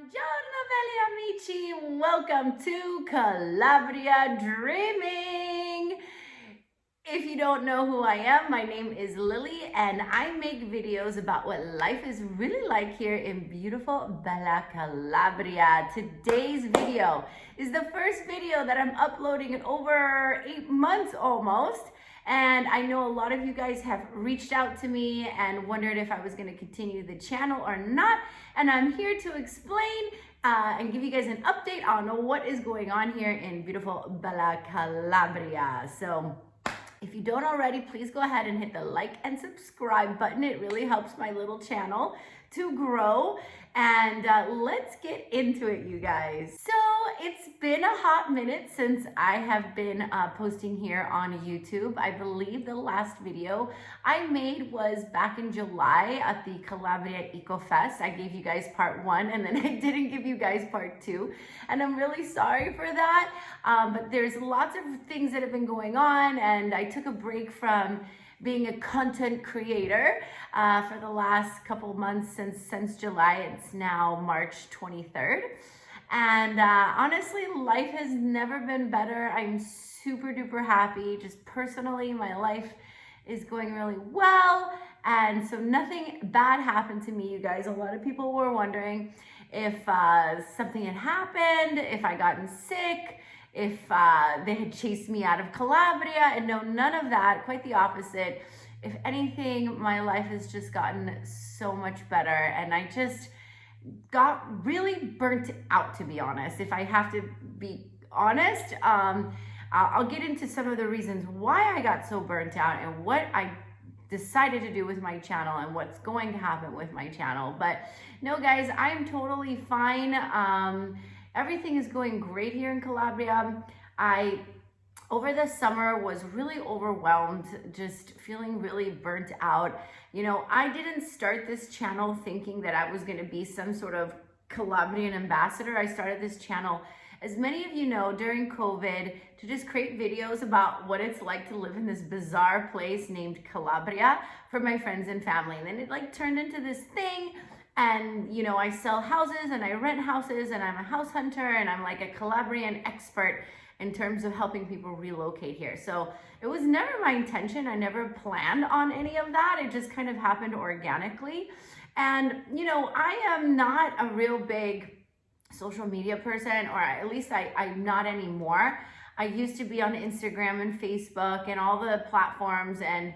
Buongiorno belli amici, welcome to Calabria Dreaming. If you don't know who I am, my name is Lily and I make videos about what life is really like here in beautiful Bella Calabria. Today's video is the first video that I'm uploading in over 8 months almost. And I know a lot of you guys have reached out to me and wondered if I was going to continue the channel or not. And I'm here to explain and give you guys an update on what is going on here in beautiful Bella Calabria. So if you don't already, please go ahead and hit the like and subscribe button. It really helps my little channel to grow. And let's get into it, you guys. So it's been a hot minute since I have been posting here on YouTube. I believe the last video I made was back in July at the Calabria Eco Fest. I gave you guys part 1 and then I didn't give you guys part 2. And I'm really sorry for that. But there's lots of things that have been going on and I took a break from being a content creator for the last couple months since July. It's now March 23rd. And honestly, life has never been better. I'm super duper happy. Just personally, my life is going really well. And so nothing bad happened to me, you guys. A lot of people were wondering if something had happened, if I gotten sick, if they had chased me out of Calabria, and no, none of that, quite the opposite. If anything, my life has just gotten so much better, and I just got really burnt out, to be honest. If I have to be honest, I'll get into some of the reasons why I got so burnt out and what I decided to do with my channel and what's going to happen with my channel. But no, guys, I'm totally fine. Everything is going great here in Calabria. I, over the summer, was really overwhelmed, just feeling really burnt out. You know, I didn't start this channel thinking that I was going to be some sort of Calabrian ambassador. I started this channel, as many of you know, during COVID to just create videos about what it's like to live in this bizarre place named Calabria for my friends and family. And then it like turned into this thing. And, you know, I sell houses and I rent houses and I'm a house hunter and I'm like a Calabrian expert in terms of helping people relocate here. So it was never my intention. I never planned on any of that. It just kind of happened organically. And, you know, I am not a real big social media person, or at least I'm not anymore. I used to be on Instagram and Facebook and all the platforms, and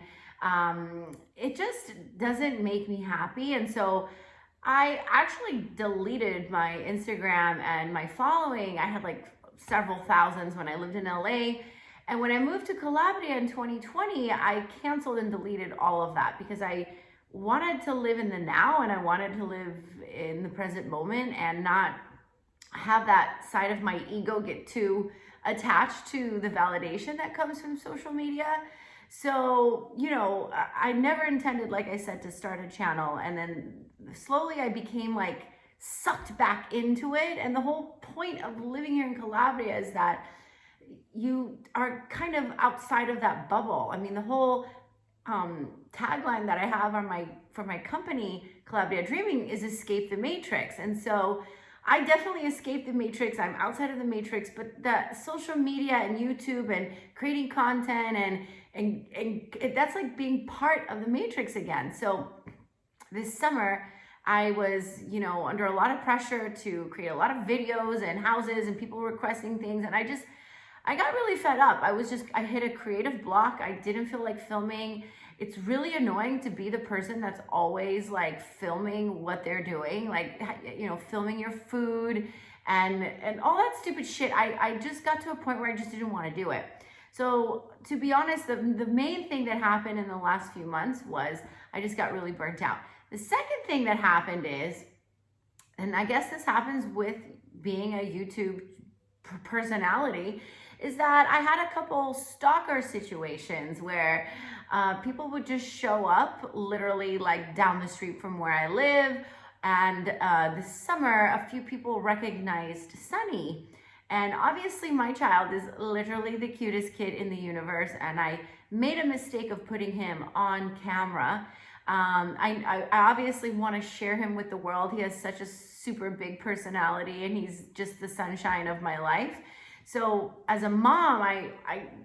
it just doesn't make me happy. And so I actually deleted my Instagram and my following. I had like several thousands when I lived in LA. And when I moved to Calabria in 2020, I canceled and deleted all of that because I wanted to live in the now and I wanted to live in the present moment and not have that side of my ego get too attached to the validation that comes from social media. So, you know, I never intended, like I said, to start a channel, and then slowly I became like sucked back into it. And the whole point of living here in Calabria is that you are kind of outside of that bubble. I mean, the whole tagline that I have on for my company, Calabria Dreaming, is escape the matrix. And so I definitely escaped the matrix. I'm outside of the matrix, but the social media and YouTube and creating content and that's like being part of the matrix again. So this summer I was, you know, under a lot of pressure to create a lot of videos and houses and people requesting things. And I got really fed up. I hit a creative block. I didn't feel like filming. It's really annoying to be the person that's always like filming what they're doing, like, you know, filming your food and all that stupid shit. I just got to a point where I just didn't want to do it. So to be honest, the main thing that happened in the last few months was I just got really burnt out. The second thing that happened is, and I guess this happens with being a YouTube personality, is that I had a couple stalker situations where people would just show up literally like down the street from where I live. And this summer, a few people recognized Sunny. And obviously my child is literally the cutest kid in the universe. And I made a mistake of putting him on camera. I obviously want to share him with the world. He has such a super big personality, and he's just the sunshine of my life. So as a mom, I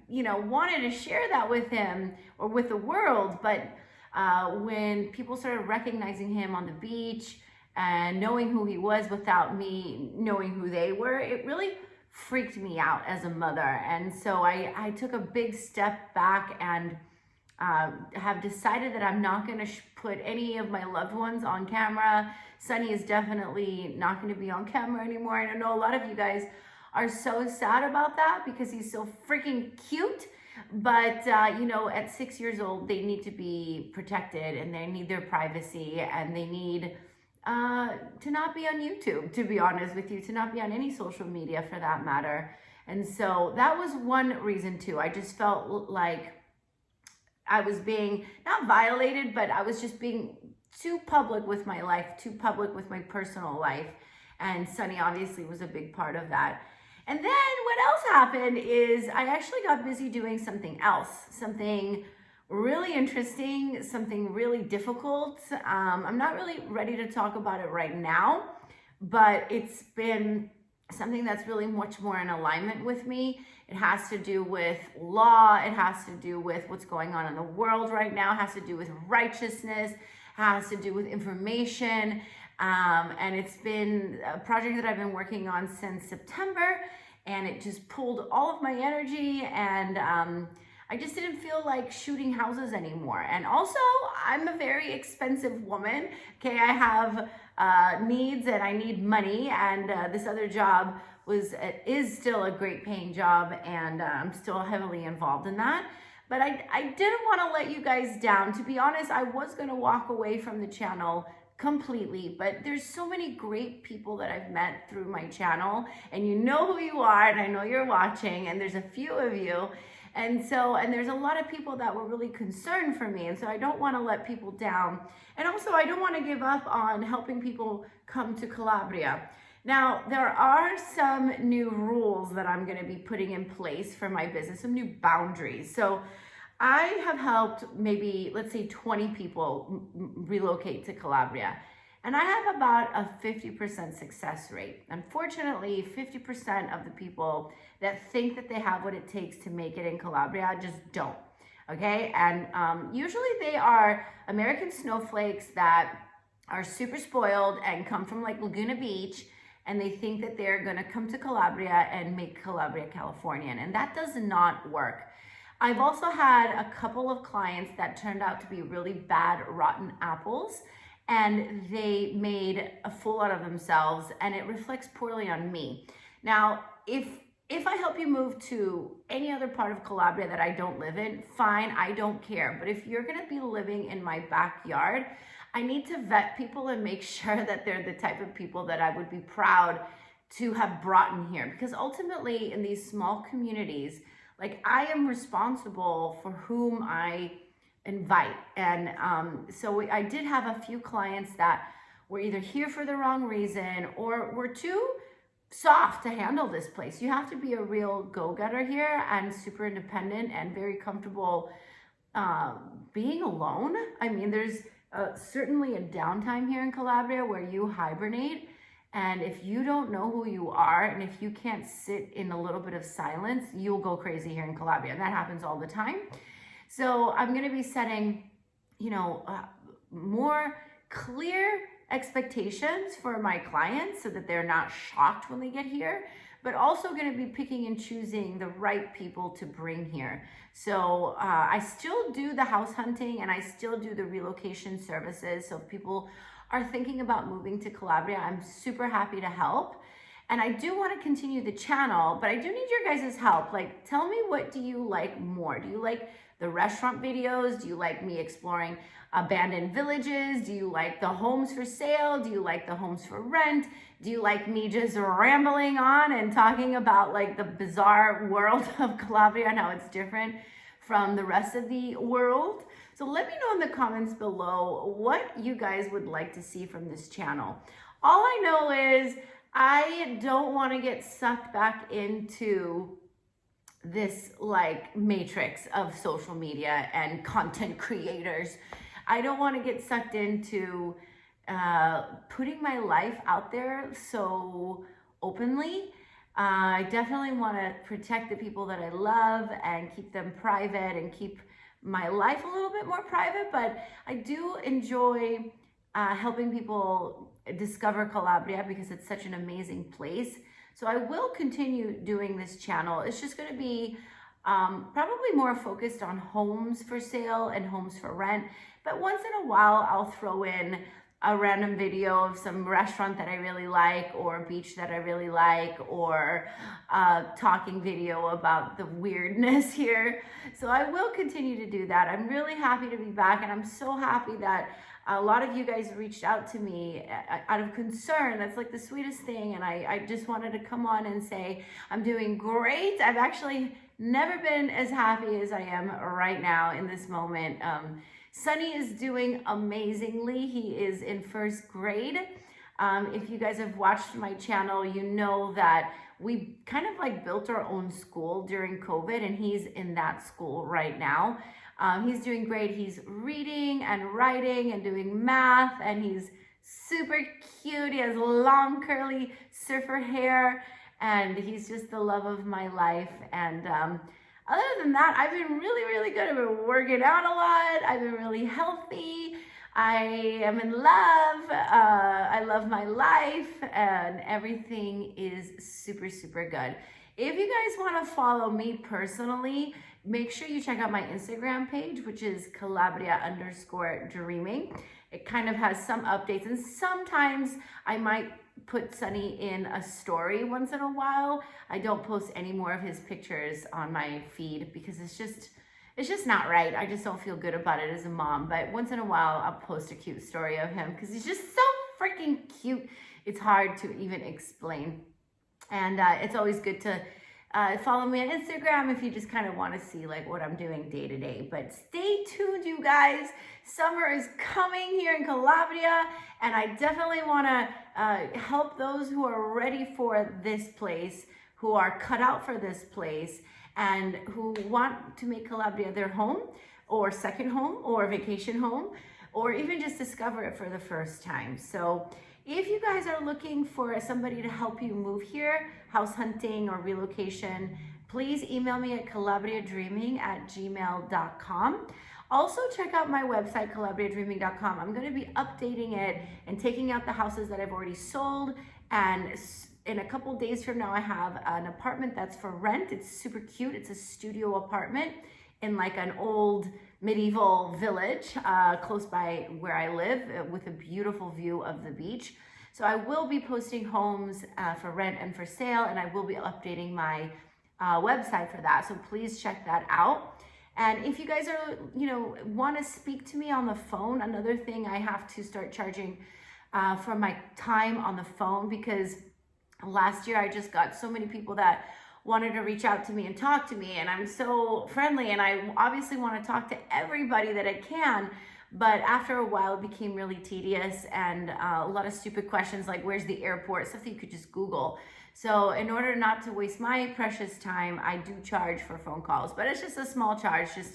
wanted to share that with him or with the world. But when people started recognizing him on the beach and knowing who he was without me knowing who they were, it really freaked me out as a mother. And so I took a big step back and have decided that I'm not going to put any of my loved ones on camera. Sonny is definitely not going to be on camera anymore. And I know a lot of you guys are so sad about that because he's so freaking cute. But, at 6 years old, they need to be protected and they need their privacy, and they need to not be on YouTube, to be honest with you, to not be on any social media for that matter. And so that was one reason too. I just felt like I was being not violated, but I was just being too public with my life, too public with my personal life. And Sonny obviously was a big part of that. And then what else happened is I actually got busy doing something else, something really interesting, something really difficult. I'm not really ready to talk about it right now, but it's been something that's really much more in alignment with me. It has to do with law. It has to do with what's going on in the world right now. It has to do with righteousness. It has to do with information. And it's been a project that I've been working on since September, and it just pulled all of my energy, and I just didn't feel like shooting houses anymore. And also, I'm a very expensive woman. Okay, I have needs and I need money, and this other job is still a great paying job, and I'm still heavily involved in that. But I didn't want to let you guys down. To be honest, I was going to walk away from the channel completely, but there's so many great people that I've met through my channel, and you know who you are, and I know you're watching, and there's a few of you. And there's a lot of people that were really concerned for me. And so I don't want to let people down. And also I don't want to give up on helping people come to Calabria. Now, there are some new rules that I'm going to be putting in place for my business, some new boundaries. So I have helped maybe, let's say 20 people relocate to Calabria. And I have about a 50% success rate. Unfortunately, 50% of the people that think that they have what it takes to make it in Calabria just don't, okay? And usually they are American snowflakes that are super spoiled and come from like Laguna Beach, and they think that they're gonna come to Calabria and make Calabria Californian, and that does not work. I've also had a couple of clients that turned out to be really bad, rotten apples, and they made a fool out of themselves, and it reflects poorly on me. Now, if I help you move to any other part of Calabria that I don't live in, fine, I don't care. But if you're gonna be living in my backyard, I need to vet people and make sure that they're the type of people that I would be proud to have brought in here. Because ultimately, in these small communities, like, I am responsible for whom I invite. And so I did have a few clients that were either here for the wrong reason or were too soft to handle this place. You have to be a real go-getter here and super independent and very comfortable being alone. I mean, there's certainly a downtime here in Calabria where you hibernate. And if you don't know who you are, and if you can't sit in a little bit of silence, you'll go crazy here in Calabria. And that happens all the time. So I'm going to be setting, more clear expectations for my clients so that they're not shocked when they get here, but also going to be picking and choosing the right people to bring here. So I still do the house hunting, and I still do the relocation services. So if people are thinking about moving to Calabria, I'm super happy to help. And I do want to continue the channel, but I do need your guys' help. Like, tell me, what do you like more? Do you like the restaurant videos? Do you like me exploring abandoned villages? Do you like the homes for sale? Do you like the homes for rent? Do you like me just rambling on and talking about like the bizarre world of Calabria and how it's different from the rest of the world? So let me know in the comments below what you guys would like to see from this channel. All I know is I don't want to get sucked back into this like matrix of social media and content creators. I don't want to get sucked into putting my life out there so openly. I definitely want to protect the people that I love and keep them private and keep my life a little bit more private, but I do enjoy helping people discover Calabria because it's such an amazing place. So I will continue doing this channel. It's just going to be probably more focused on homes for sale and homes for rent. But once in a while, I'll throw in a random video of some restaurant that I really like, or a beach that I really like, or a talking video about the weirdness here. So I will continue to do that. I'm really happy to be back, and I'm so happy that a lot of you guys reached out to me out of concern. That's like the sweetest thing. And I just wanted to come on and say, I'm doing great. I've actually never been as happy as I am right now in this moment. Sonny is doing amazingly. He is in first grade. If you guys have watched my channel, you know that we kind of like built our own school during COVID, and he's in that school right now. He's doing great. He's reading and writing and doing math, and he's super cute. He has long curly surfer hair, and he's just the love of my life. And other than that, I've been really good. I've been working out a lot. I've been really healthy. I am in love. I love my life, and everything is super good. If you guys want to follow me personally, make sure you check out my Instagram page, which is Calabria_dreaming. It kind of has some updates, and sometimes I might put Sonny in a story once in a while. I don't post any more of his pictures on my feed because it's just not right. I just don't feel good about it as a mom. But once in a while, I'll post a cute story of him because he's just so freaking cute. It's hard to even explain. And it's always good to follow me on Instagram if you just kind of want to see like what I'm doing day to day. But stay tuned, you guys. Summer is coming here in Calabria, and I definitely want to help those who are ready for this place, who are cut out for this place, and who want to make Calabria their home, or second home, or vacation home, or even just discover it for the first time. So if you guys are looking for somebody to help you move here, house hunting or relocation, please email me at calabriadreaming@gmail.com. Also check out my website, calabriadreaming.com. I'm going to be updating it and taking out the houses that I've already sold. And in a couple days from now, I have an apartment that's for rent. It's super cute. It's a studio apartment in like an old medieval village close by where I live, with a beautiful view of the beach. So I will be posting homes for rent and for sale, and I will be updating my website for that. So please check that out. And if you guys are, want to speak to me on the phone, another thing, I have to start charging for my time on the phone, because last year I just got so many people that wanted to reach out to me and talk to me, and I'm so friendly, and I obviously want to talk to everybody that I can. But after a while, it became really tedious, and a lot of stupid questions like where's the airport, stuff that you could just Google. So in order not to waste my precious time, I do charge for phone calls, but it's just a small charge just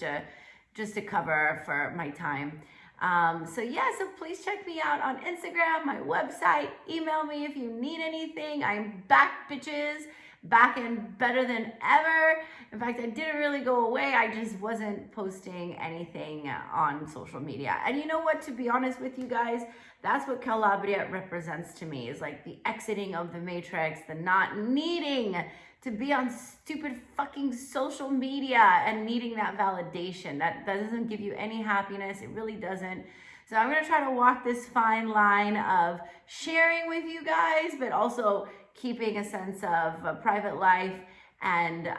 to cover for my time. So please check me out on Instagram, my website, email me if you need anything. I'm back, bitches. Back and better than ever. In fact, I didn't really go away. I just wasn't posting anything on social media. And you know what? To be honest with you guys, that's what Calabria represents to me, is like the exiting of the matrix, the not needing to be on stupid fucking social media and needing that validation. That doesn't give you any happiness. It really doesn't. So I'm going to try to walk this fine line of sharing with you guys, but also keeping a sense of a private life and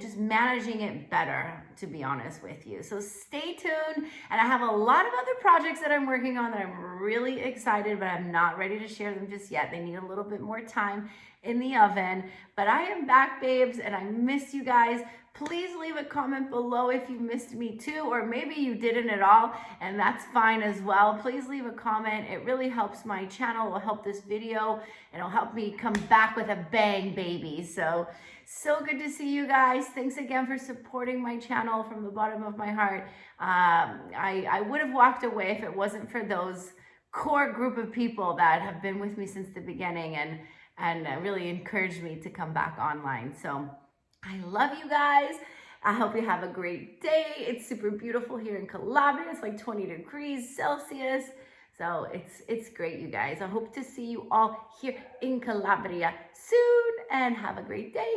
just managing it better, to be honest with you. So stay tuned. And I have a lot of other projects that I'm working on that I'm really excited, but I'm not ready to share them just yet. They need a little bit more time in the oven. But I am back, babes, and I miss you guys. Please leave a comment below if you missed me too, or maybe you didn't at all, and that's fine as well. Please leave a comment. It really helps my channel, will help this video, and it'll help me come back with a bang, baby. So good to see you guys. Thanks again for supporting my channel. channel from the bottom of my heart. I would have walked away if it wasn't for those core group of people that have been with me since the beginning and really encouraged me to come back online. So I love you guys. I hope you have a great day. It's super beautiful here in Calabria. It's like 20 degrees Celsius. So it's great, you guys. I hope to see you all here in Calabria soon, and have a great day.